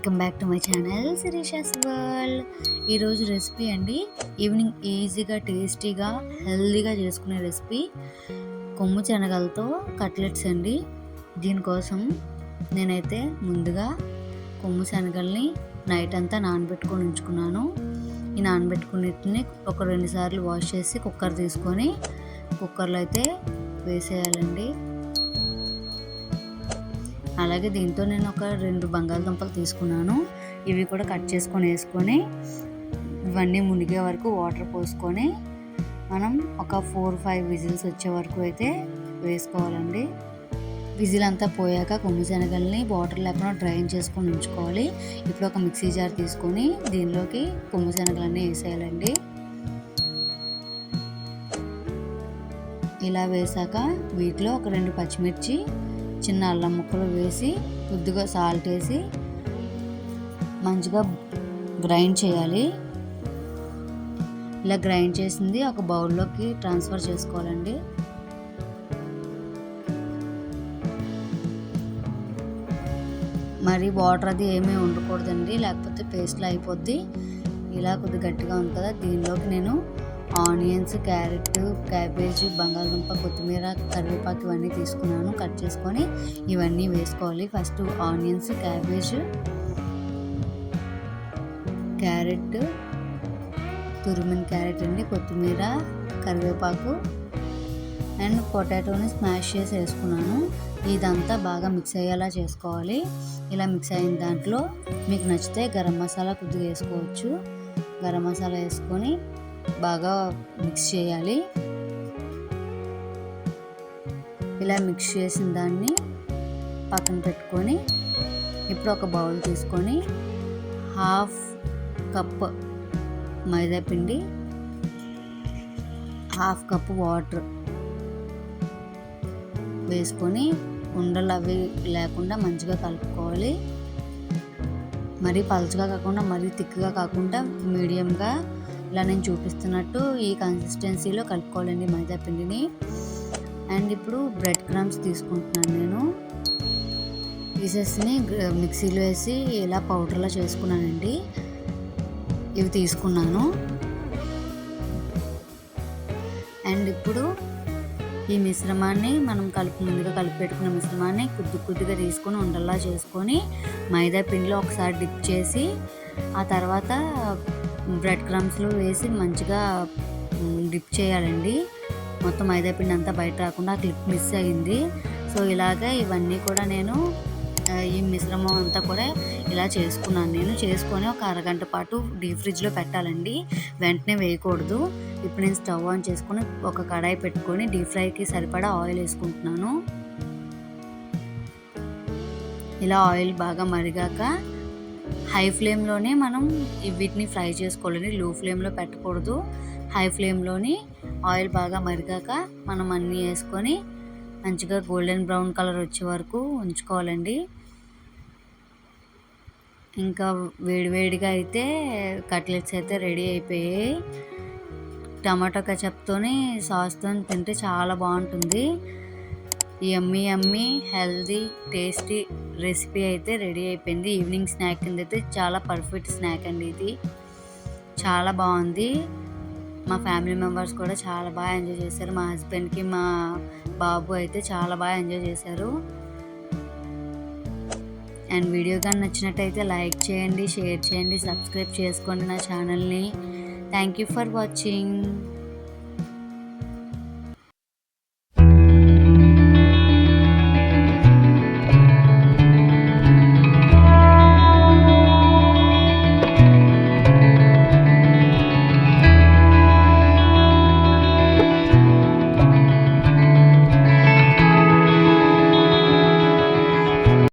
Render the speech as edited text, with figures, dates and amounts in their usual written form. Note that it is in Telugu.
Welcome back to my channel Sirisha's world. ఈరోజు రెసిపీ అండి, ఈవినింగ్ ఈజీగా టేస్టీగా హెల్తీగా చేసుకునే రెసిపీ కొమ్ము శనగలతో కట్లెట్స్ అండి. దీనికోసం నేనైతే ముందుగా కొమ్ము శనగల్ని నైట్ అంతా నానబెట్టుకొని ఉంచుకున్నాను. ఈ నానబెట్టుకున్నిటిని ఒక 2 సార్లు వాష్ చేసి కుక్కర్ తీసుకొని కుక్కర్లో అయితే వేసేయాలండి. అలాగే దీంతో నేను ఒక 2 బంగాళదుంపలు తీసుకున్నాను. ఇవి కూడా కట్ చేసుకొని వేసుకొని ఇవన్నీ మునిగే వరకు వాటర్ పోసుకొని మనం ఒక 4-5 విజిల్స్ వచ్చే వరకు అయితే వేసుకోవాలండి. విజిల్ అంతా పోయాక కొమ్ము శనగల్ని వాటర్ లేకుండా డ్రైన్ చేసుకొని ఉంచుకోవాలి. ఇప్పుడు ఒక మిక్సీ జార్ తీసుకొని దీనిలోకి కొమ్ము శనగలన్నీ వేసేయాలండి. ఇలా వేసాక వీటిలో ఒక 2 పచ్చిమిర్చి, చిన్న అల్లం ముక్కలు వేసి కొద్దిగా సాల్ట్ వేసి మంచిగా గ్రైండ్ చేయాలి. ఇలా గ్రైండ్ చేసింది ఒక బౌల్లోకి ట్రాన్స్ఫర్ చేసుకోవాలండి. మరి వాటర్ అది ఏమీ ఉండకూడదండి, లేకపోతే పేస్ట్లో అయిపోద్ది. ఇలా కొద్దిగా గట్టిగా ఉంది కదా, దీనిలోకి నేను ఆనియన్స్, క్యారెట్, క్యాబేజీ, బంగాళదుంప, కొత్తిమీర, కరివేపాకు ఇవన్నీ తీసుకున్నాను. కట్ చేసుకొని ఇవన్నీ వేసుకోవాలి. ఫస్ట్ ఆనియన్స్, క్యారెట్, తురిమిన క్యారెట్ అండి, కొత్తిమీర, కరివేపాకు అండ్ పొటాటోని స్మాష్ చేసి వేసుకున్నాను. ఇదంతా బాగా మిక్స్ అయ్యేలా చేసుకోవాలి. ఇలా మిక్స్ అయిన దాంట్లో మీకు నచ్చితే గరం మసాలా కొద్దిగా వేసుకోవచ్చు. గరం మసాలా వేసుకొని బాగా మిక్స్ చేయాలి. ఇలా మిక్స్ చేసిన దాన్ని పక్కన పెట్టుకొని ఇప్పుడు ఒక బౌల్ తీసుకొని 1/2 కప్ మైదా పిండి, 1/2 కప్ వాటర్ వేసుకొని ఉండలు అవి లేకుండా మంచిగా కలుపుకోవాలి. మరీ పలుచగా కాకుండా మరీ థిక్గా కాకుండా మీడియంగా ఇలా నేను చూపిస్తున్నట్టు ఈ కన్సిస్టెన్సీలో కలుపుకోవాలండి మైదా పిండిని. అండ్ ఇప్పుడు బ్రెడ్ క్రమ్స్ తీసుకుంటున్నాను నేను. పీసెస్ని మిక్సీలో వేసి ఇలా పౌడర్లా చేసుకున్నానండి. ఇవి తీసుకున్నాను. అండ్ ఇప్పుడు ఈ మిశ్రమాన్ని మనం ముందుగా కలిపి పెట్టుకున్న మిశ్రమాన్ని కొద్దిగా తీసుకొని ఉండల్లా చేసుకొని మైదా పిండిలో ఒకసారి డిప్ చేసి ఆ తర్వాత బ్రెడ్ క్రమ్స్లో వేసి మంచిగా డిప్ చేయాలండి. మొత్తం మైదా పిండి అంతా బయట రాకుండా క్లిప్ మిస్ అయింది. సో ఇలాగే ఇవన్నీ కూడా నేను ఈ మిశ్రమం అంతా కూడా ఇలా చేసుకున్నాను. నేను చేసుకొని ఒక అరగంట పాటు డీప్ ఫ్రిడ్జ్లో పెట్టాలండి, వెంటనే వేయకూడదు. ఇప్పుడు నేను స్టవ్ ఆన్ చేసుకొని ఒక కడాయి పెట్టుకొని డీప్ ఫ్రైకి సరిపడా ఆయిల్ వేసుకుంటున్నాను. ఇలా ఆయిల్ బాగా మరిగాక హై ఫ్లేమ్లోనే మనం వీటిని ఫ్రై చేసుకోవాలండి, లో ఫ్లేమ్లో పెట్టకూడదు. హై ఫ్లేమ్లోని ఆయిల్ బాగా మరిగాక మనం అన్నీ వేసుకొని మంచిగా గోల్డెన్ బ్రౌన్ కలర్ వచ్చే వరకు ఉంచుకోవాలండి. ఇంకా వేడివేడిగా అయితే కట్లెట్స్ అయితే రెడీ అయిపోయాయి. టమాటో కెచప్తోని సాస్తో తింటే చాలా బాగుంటుంది. యమ్మీ హెల్దీ టేస్టీ రెసిపీ అయితే రెడీ అయిపోయింది. ఈవినింగ్ స్నాక్ కింద అయితే చాలా పర్ఫెక్ట్ స్నాక్ అండి. ఇది చాలా బాగుంది. మా ఫ్యామిలీ మెంబర్స్ కూడా చాలా బాగా ఎంజాయ్ చేశారు. మా హస్బెండ్కి, మా బాబు అయితే చాలా బాగా ఎంజాయ్ చేశారు. అండ్ వీడియో కానీ నచ్చినట్టయితే లైక్ చేయండి, షేర్ చేయండి, సబ్స్క్రైబ్ చేసుకోండి నా ఛానల్ని. Thank you for watching.